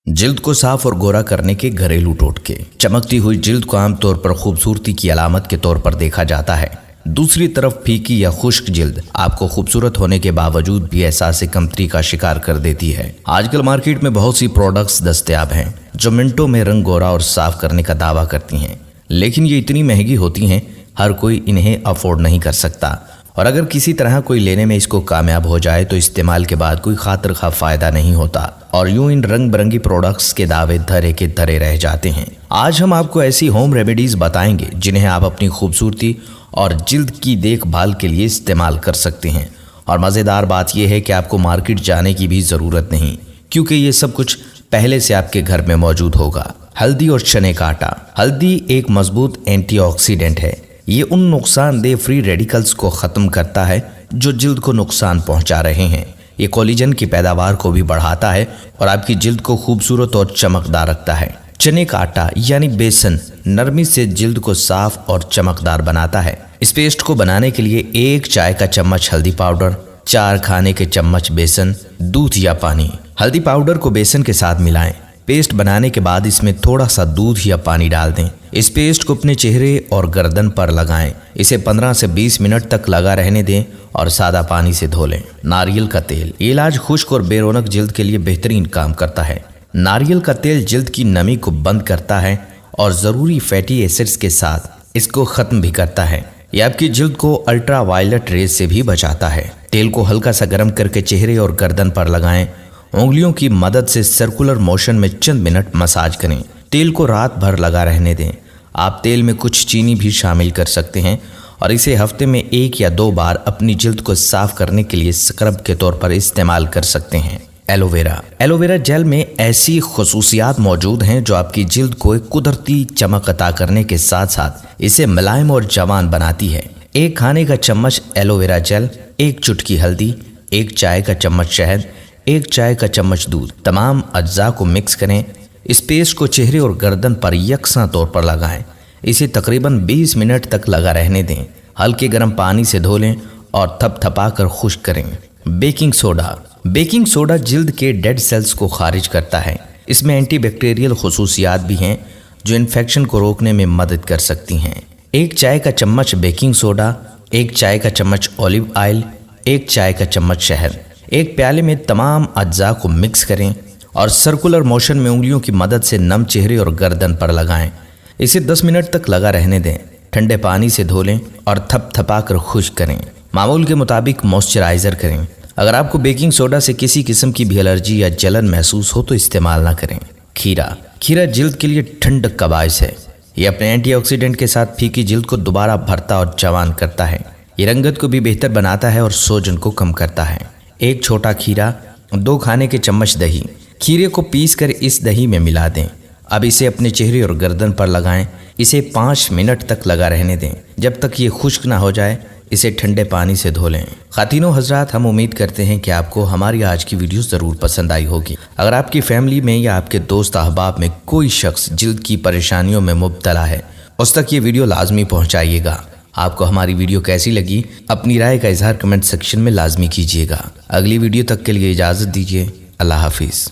जिल्द को साफ और गोरा करने के घरेलू टोटके। चमकती हुई जिल्द को आमतौर पर खूबसूरती की अलामत के तौर पर देखा जाता है। दूसरी तरफ फीकी या खुश्क जिल्द आपको खूबसूरत होने के बावजूद भी एहसास कमतरी का शिकार कर देती है। आजकल मार्केट में बहुत सी प्रोडक्ट्स दस्तयाब हैं जो मिनटों में रंग गोरा और साफ करने का दावा करती हैं, लेकिन ये इतनी महंगी होती हैं हर कोई इन्हें अफोर्ड नहीं कर सकता। और अगर किसी तरह कोई लेने में इसको कामयाब हो जाए तो इस्तेमाल के बाद कोई खातिर खा फायदा नहीं होता और यूं इन रंग बिरंगी प्रोडक्ट्स के दावे धरे के धरे रह जाते हैं। आज हम आपको ऐसी होम रेमेडीज बताएंगे जिन्हें आप अपनी खूबसूरती और जिल्द की देखभाल के लिए इस्तेमाल कर सकते हैं। और मज़ेदार बात यह है कि आपको मार्केट जाने की भी ज़रूरत नहीं, क्योंकि ये सब कुछ पहले से आपके घर में मौजूद होगा। हल्दी और चने का आटा। हल्दी एक मजबूत एंटीऑक्सीडेंट है। ये उन नुकसानदेह फ्री रेडिकल्स को ख़त्म करता है जो जिल्द को नुकसान पहुंचा रहे हैं। ये कोलेजन की पैदावार को भी बढ़ाता है और आपकी जिल्द को खूबसूरत और चमकदार रखता है। चने का आटा यानी बेसन नरमी से जिल्द को साफ और चमकदार बनाता है। इस पेस्ट को बनाने के लिए 1 चाय का चम्मच हल्दी पाउडर, 4 खाने के चम्मच बेसन, दूध या पानी। हल्दी पाउडर को बेसन के साथ मिलाएं। पेस्ट बनाने के बाद इसमें थोड़ा सा दूध या पानी डाल दें। इस पेस्ट को अपने चेहरे और गर्दन पर लगाएं। इसे 15 से 20 मिनट तक लगा रहने दें और सादा पानी से धो लें। नारियल का तेल। ये इलाज खुश्क और बेरौनक जिल्द के लिए बेहतरीन काम करता है। नारियल का तेल जिल्द की नमी को बंद करता है और ज़रूरी फैटी एसिड्स के साथ इसको ख़त्म भी करता है। यह आपकी जिल्द को अल्ट्रा वायलेट रेज से भी बचाता है। तेल को हल्का सा गर्म करके चेहरे और गर्दन पर लगाएं। उंगलियों की मदद से सर्कुलर मोशन में चंद मिनट मसाज करें। तेल को रात भर लगा रहने दें। आप तेल में कुछ चीनी भी शामिल कर सकते हैं और इसे हफ्ते में 1 या 2 बार अपनी जिल्द को साफ करने के लिए स्क्रब के तौर पर इस्तेमाल कर सकते हैं। एलोवेरा। एलोवेरा जेल में ऐसी खुसूसियात मौजूद हैं जो आपकी जिल्द को एक कुदरती चमक अता करने के साथ साथ इसे मुलायम और जवान बनाती है। 1 खाने का चम्मच एलोवेरा जेल, 1 चुटकी हल्दी, 1 चाय का चम्मच शहद, 1 चाय का चम्मच दूध। तमाम अज्जा को मिक्स करें। इस पेस्ट को चेहरे और गर्दन पर यकसा तौर पर लगाएं। इसे तकरीबन 20 मिनट तक लगा रहने दें। हल्के गर्म पानी से धो लें और थपथपा कर खुश्क करें। Baking soda. बेकिंग सोडा जिल्द के डेड सेल्स को खारिज करता है। इसमें एंटीबैक्टीरियल खुसूसियात भी हैं जो इन्फेक्शन को रोकने में मदद कर सकती हैं। 1 चाय का चम्मच बेकिंग सोडा, 1 चाय का चम्मच ऑलिव ऑयल, 1 चाय का चम्मच शहद। एक प्याले में तमाम अज्जा को मिक्स करें और सर्कुलर मोशन में उंगलियों की मदद से नम चेहरे और गर्दन पर लगाएं। इसे 10 मिनट तक लगा रहने दें। ठंडे पानी से धो लें और थपथपा कर खुश्क करें। मामूल के मुताबिक मॉइस्चराइज़र करें। अगर आपको बेकिंग सोडा से किसी किस्म की भी एलर्जी या जलन महसूस हो तो इस्तेमाल ना करें। खीरा। खीरा जिल्द के लिए ठंडक का बायस है। ये अपने एंटीऑक्सीडेंट के साथ फीकी जिल्द को दोबारा भरता और जवान करता है। ये रंगत को भी बेहतर बनाता है और सोजन को कम करता है। 1 छोटा खीरा, 2 खाने के चम्मच दही। खीरे को पीसकर इस दही में मिला दें। अब इसे अपने चेहरे और गर्दन पर लगाएं। इसे 5 मिनट तक लगा रहने दें। जब तक ये खुश्क ना हो जाए इसे ठंडे पानी से धो लें। खातिनों हजरात, हम उम्मीद करते हैं कि आपको हमारी आज की वीडियो ज़रूर पसंद आई होगी। अगर आपकी फैमिली में या आपके दोस्त अहबाब में कोई शख्स जिल्द की परेशानियों में मुब्तला है उस तक ये वीडियो लाजमी पहुँचाइएगा। आपको हमारी वीडियो कैसी लगी अपनी राय का इजहार कमेंट सेक्शन में लाजमी कीजिएगा। अगली वीडियो तक के लिए इजाज़त दीजिए। अल्लाह हाफिज़।